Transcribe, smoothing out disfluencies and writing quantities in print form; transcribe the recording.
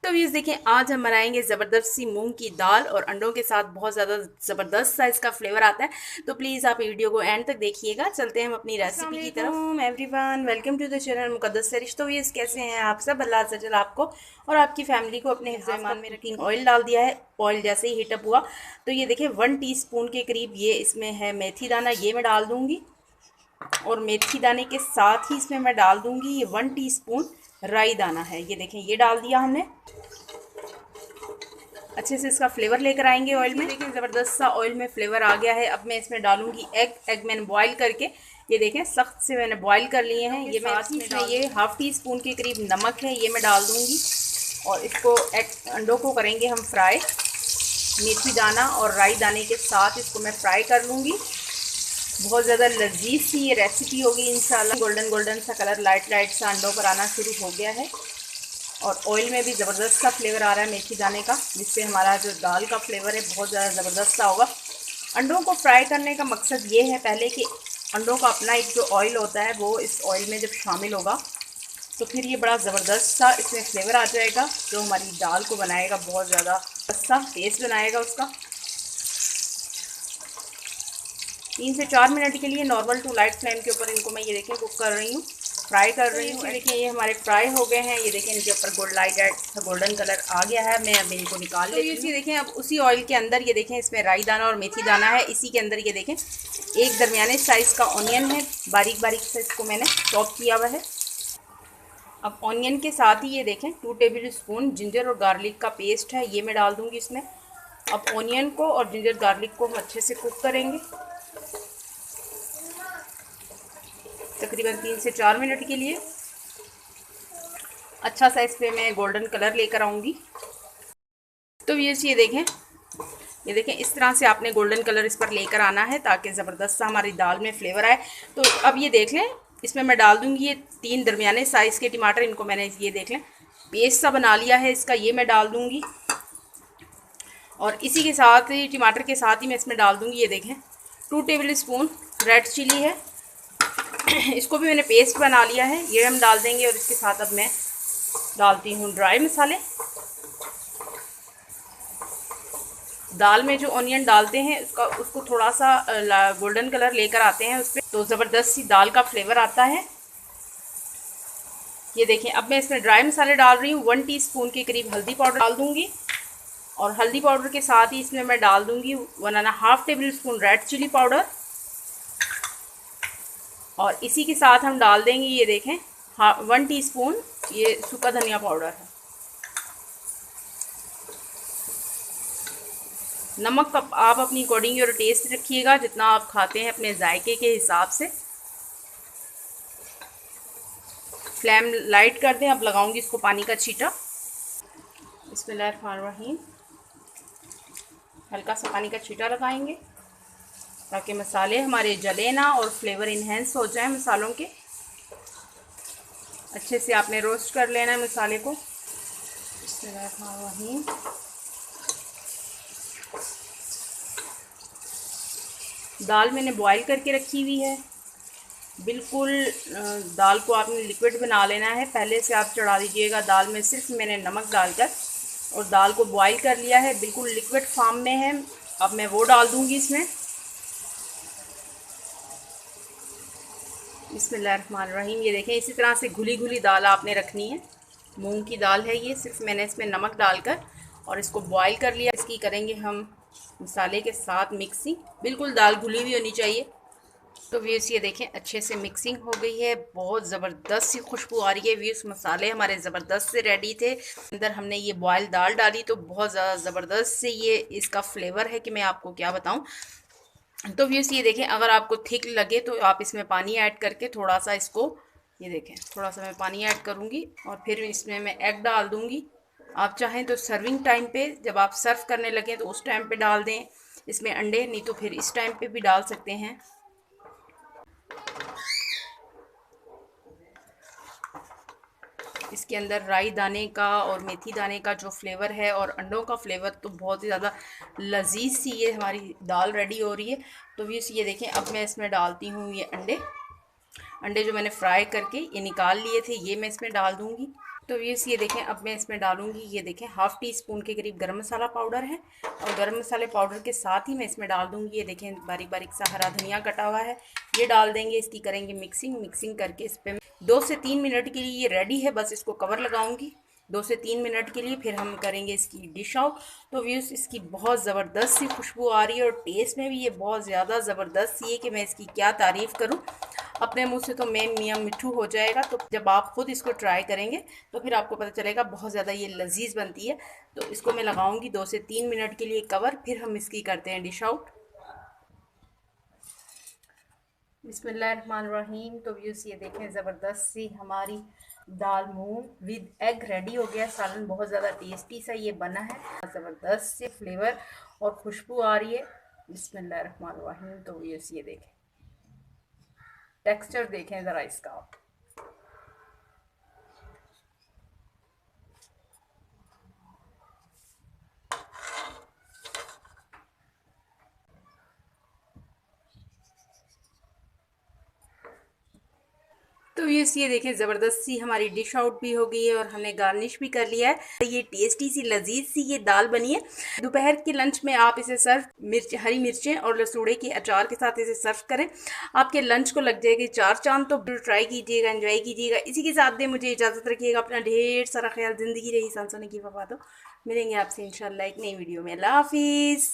तो व्यूज़ देखें, आज हम बनाएंगे ज़बरदस्त सी मूंग की दाल और अंडों के साथ बहुत ज़्यादा ज़बरदस्त सा इसका फ्लेवर आता है। तो प्लीज़ आप वीडियो को एंड तक देखिएगा। चलते हैं हम अपनी रेसिपी की तरफ। Everyone, welcome to the channel मुकद्दस से रिश्तों। व्यूज़ कैसे हैं आप सब? अल्लाह सजल आपको और आपकी फैमिली को अपने हिफ्ज़ ईमान में रखें। ऑयल डाल दिया है। ऑयल जैसे ही हीटअप हुआ तो ये देखें 1 टीस्पून के करीब ये इसमें है मेथी दाना, ये मैं डाल दूँगी। और मेथी दाने के साथ ही इसमें मैं डाल दूँगी ये 1 टीस्पून राई दाना है। ये देखें, ये डाल दिया हमने। अच्छे से इसका फ्लेवर लेकर आएंगे ऑयल में। देखें ज़बरदस्त सा ऑयल में फ्लेवर आ गया है। अब मैं इसमें डालूंगी एग मैंने बॉईल करके, ये देखें सख्त से मैंने बॉईल कर लिए हैं। ये मैं इसमें ये हाफ़ टी स्पून के करीब नमक है, ये मैं डाल दूंगी। और इसको अंडों को करेंगे हम फ्राई। मेथी दाना और राई दाने के साथ इसको मैं फ्राई कर लूँगी। बहुत ज़्यादा लजीज सी ये रेसिपी होगी इंशाल्लाह। गोल्डन गोल्डन सा कलर लाइट सा अंडों पर आना शुरू हो गया है और ऑयल में भी ज़बरदस्त सा फ्लेवर आ रहा है मेथी दाने का, जिससे हमारा जो दाल का फ्लेवर है बहुत ज़्यादा ज़बरदस्त सा होगा। अंडों को फ्राई करने का मकसद ये है पहले कि अंडों का अपना एक जो ऑयल होता है वो इस ऑयल में जब शामिल होगा तो फिर ये बड़ा ज़बरदस्त सा इसमें फ्लेवर आ जाएगा, जो हमारी दाल को बनाएगा बहुत ज़्यादा अच्छा टेस्ट बनाएगा उसका। 3 से 4 मिनट के लिए नॉर्मल टू लाइट फ्लेम के ऊपर इनको मैं ये देखें कुक कर रही हूँ, फ्राई कर रही हूँ। देखिए ये हमारे फ्राई हो गए हैं। ये देखें इनके ऊपर गोल्डन कलर आ गया है। मैं अब इनको निकाल लेती हूँ। ये देखें अब उसी ऑयल के अंदर ये देखें इसमें राई दाना और मेथी दाना है। इसी के अंदर ये देखें एक दरमियाने साइज़ का ऑनियन है, बारीक बारीक से इसको मैंने चॉप किया हुआ है। अब ऑनियन के साथ ही ये देखें 2 टेबल स्पून जिंजर और गार्लिक का पेस्ट है, ये मैं डाल दूँगी इसमें। अब ऑनियन को और जिंजर गार्लिक को हम अच्छे से कुक करेंगे तकरीबन 3 से 4 मिनट के लिए। अच्छा सा इस पर मैं गोल्डन कलर लेकर आऊँगी। तो ये देखें इस तरह से आपने गोल्डन कलर इस पर लेकर आना है ताकि ज़बरदस्त सा हमारी दाल में फ्लेवर आए। तो अब ये देख लें इसमें मैं डाल दूँगी ये 3 दरमियाने साइज़ के टमाटर। इनको मैंने ये देख लें पेस्ट सा बना लिया है इसका, ये मैं डाल दूँगी। और इसी के साथ ही टमाटर के साथ ही मैं इसमें डाल दूँगी ये देखें 2 टेबल स्पून रेड चिली है। इसको भी मैंने पेस्ट बना लिया है, ये हम डाल देंगे। और इसके साथ अब मैं डालती हूँ ड्राई मसाले। दाल में जो ऑनियन डालते हैं उसको थोड़ा सा गोल्डन कलर लेकर आते हैं उस पर, तो ज़बरदस्त सी दाल का फ्लेवर आता है। ये देखें अब मैं इसमें ड्राई मसाले डाल रही हूँ। 1 टीस्पून के करीब हल्दी पाउडर डाल दूँगी और हल्दी पाउडर के साथ ही इसमें मैं डाल दूँगी 1.5 tablespoon red chilli powder. और इसी के साथ हम डाल देंगे ये देखें 1 टीस्पून ये सूखा धनिया पाउडर है। नमक आप अपनी अकॉर्डिंग और टेस्ट रखिएगा, जितना आप खाते हैं अपने जायके के हिसाब से। फ्लेम लाइट कर दें। अब लगाऊंगी इसको पानी का छींटा। बिस्मिल्लाहिर्रहमानिर्रहीम। हल्का सा पानी का छींटा लगाएंगे ताकि मसाले हमारे जले ना और फ्लेवर इन्हेंस हो जाए मसालों के। अच्छे से आपने रोस्ट कर लेना है मसाले को। बिस्मिल्लाहिर्रहमानिर्रहीम। दाल मैंने बॉईल करके रखी हुई है। बिल्कुल दाल को आपने लिक्विड बना लेना है, पहले से आप चढ़ा दीजिएगा। दाल में सिर्फ मैंने नमक डालकर और दाल को बॉईल कर लिया है, बिल्कुल लिक्विड फॉर्म में है। अब मैं वो डाल दूंगी इसमें। बिस्मिल्लाहिर्रहमानिर्रहीम। ये देखें इसी तरह से घुली घुली दाल आपने रखनी है। मूंग की दाल है ये, सिर्फ मैंने इसमें नमक डालकर और इसको बॉईल कर लिया। इसकी करेंगे हम मसाले के साथ मिक्सिंग। बिल्कुल दाल घुली हुई होनी चाहिए। तो व्यूज़ ये देखें अच्छे से मिक्सिंग हो गई है, बहुत ज़बरदस्त सी खुशबू आ रही है। व्यूज़ मसाले हमारे ज़बरदस्त से रेडी थे। अंदर हमने ये बॉयल दाल डाली तो बहुत ज़्यादा ज़बरदस्त से ये इसका फ्लेवर है कि मैं आपको क्या बताऊं। तो व्यूज़ ये देखें अगर आपको थिक लगे तो आप इसमें पानी ऐड करके थोड़ा सा इसको, ये देखें थोड़ा सा मैं पानी ऐड करूँगी और फिर इसमें मैं एग डाल दूँगी। आप चाहें तो सर्विंग टाइम पे जब आप सर्व करने लगें तो उस टाइम पे डाल दें इसमें अंडे, नहीं तो फिर इस टाइम पे भी डाल सकते हैं। इसके अंदर राई दाने का और मेथी दाने का जो फ्लेवर है और अंडों का फ्लेवर, तो बहुत ही ज़्यादा लजीज सी ये हमारी दाल रेडी हो रही है। तो ये देखें अब मैं इसमें डालती हूँ ये अंडे जो मैंने फ्राई करके ये निकाल लिए थे, ये मैं इसमें डाल दूँगी। तो ये देखें, अब मैं इसमें डालूंगी, ये देखें हाफ़ टी स्पून के करीब गरम मसाला पाउडर है, और गरम मसाले पाउडर के साथ ही मैं इसमें डाल दूंगी, ये देखें बारीक बारीक सा हरा धनिया कटा हुआ है, ये डाल देंगे। इसकी करेंगे मिक्सिंग करके इस पर 2 से 3 मिनट के लिए ये रेडी है। बस इसको कवर लगाऊंगी 2 से 3 मिनट के लिए, फिर हम करेंगे इसकी डिश आउट। तो व्यूज़ इसकी बहुत ज़बरदस्त सी खुशबू आ रही है, और टेस्ट में भी ये बहुत ज़्यादा ज़बरदस्त सी है कि मैं इसकी क्या तारीफ़ करूँ। अपने मुंह से तो मेन मियाँ मिठू हो जाएगा। तो जब आप ख़ुद इसको ट्राई करेंगे तो फिर आपको पता चलेगा बहुत ज़्यादा ये लजीज बनती है। तो इसको मैं लगाऊंगी 2 से 3 मिनट के लिए कवर, फिर हम इसकी करते हैं डिश आउट। बिस्मिल्लाहिर्रहमानिर्रहीम। तो व्यूज़ ये देखें, ज़बरदस्त सी हमारी दाल मूंग विद एग रेडी हो गया। सालन बहुत ज़्यादा टेस्टी सा ये बना है, ज़बरदस्त से फ्लेवर और खुशबू आ रही है। बिस्मिल्लाहिर्रहमानिर्रहीम। तो व्यूज़ ये देखें, टेक्सचर देखें ज़रा इसका। तो ये देखें, ज़बरदस्त सी हमारी डिश आउट भी हो गई है और हमने गार्निश भी कर लिया है। ये टेस्टी सी लजीज सी ये दाल बनी है। दोपहर के लंच में आप इसे सर्व हरी मिर्चें और लसूड़े के अचार के साथ इसे सर्व करें, आपके लंच को लग जाएगी 4 चांद। तो ट्राई कीजिएगा, एंजॉय कीजिएगा। इसी के साथ दे मुझे इजाज़त रखिएगा। अपना ढेर सारा ख्याल, ज़िंदगी रही सांसों की वफा। तो मिलेंगे आपसे इंशाल्लाह एक नई वीडियो में। अल्लाह हाफिज़।